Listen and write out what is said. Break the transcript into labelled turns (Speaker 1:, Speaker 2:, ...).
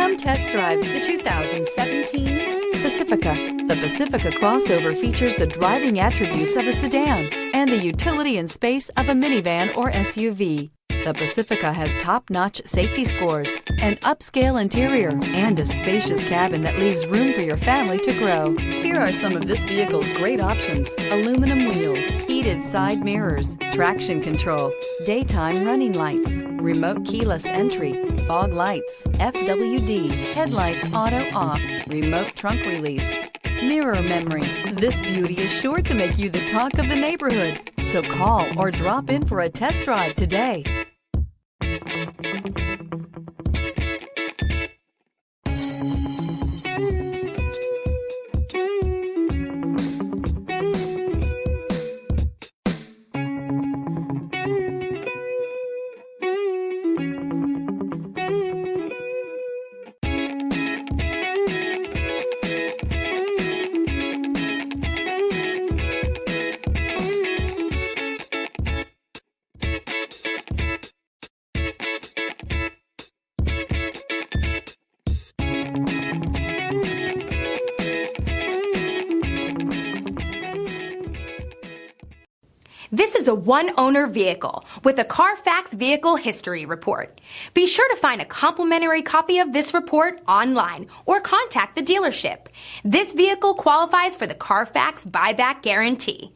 Speaker 1: Come test drive the 2017 Pacifica. The Pacifica crossover features the driving attributes of a sedan and the utility and space of a minivan or SUV. The Pacifica has top-notch safety scores, an upscale interior, and a spacious cabin that leaves room for your family to grow. Here are some of this vehicle's great options: aluminum wheels, heated side mirrors, traction control, daytime running lights, remote keyless entry, fog lights, FWD, headlights auto off, remote trunk release, mirror memory. This beauty is sure to make you the talk of the neighborhood. So call or drop in for a test drive today.
Speaker 2: This is a one-owner vehicle with a Carfax Vehicle History Report. Be sure to find a complimentary copy of this report online or contact the dealership. This vehicle qualifies for the Carfax Buyback Guarantee.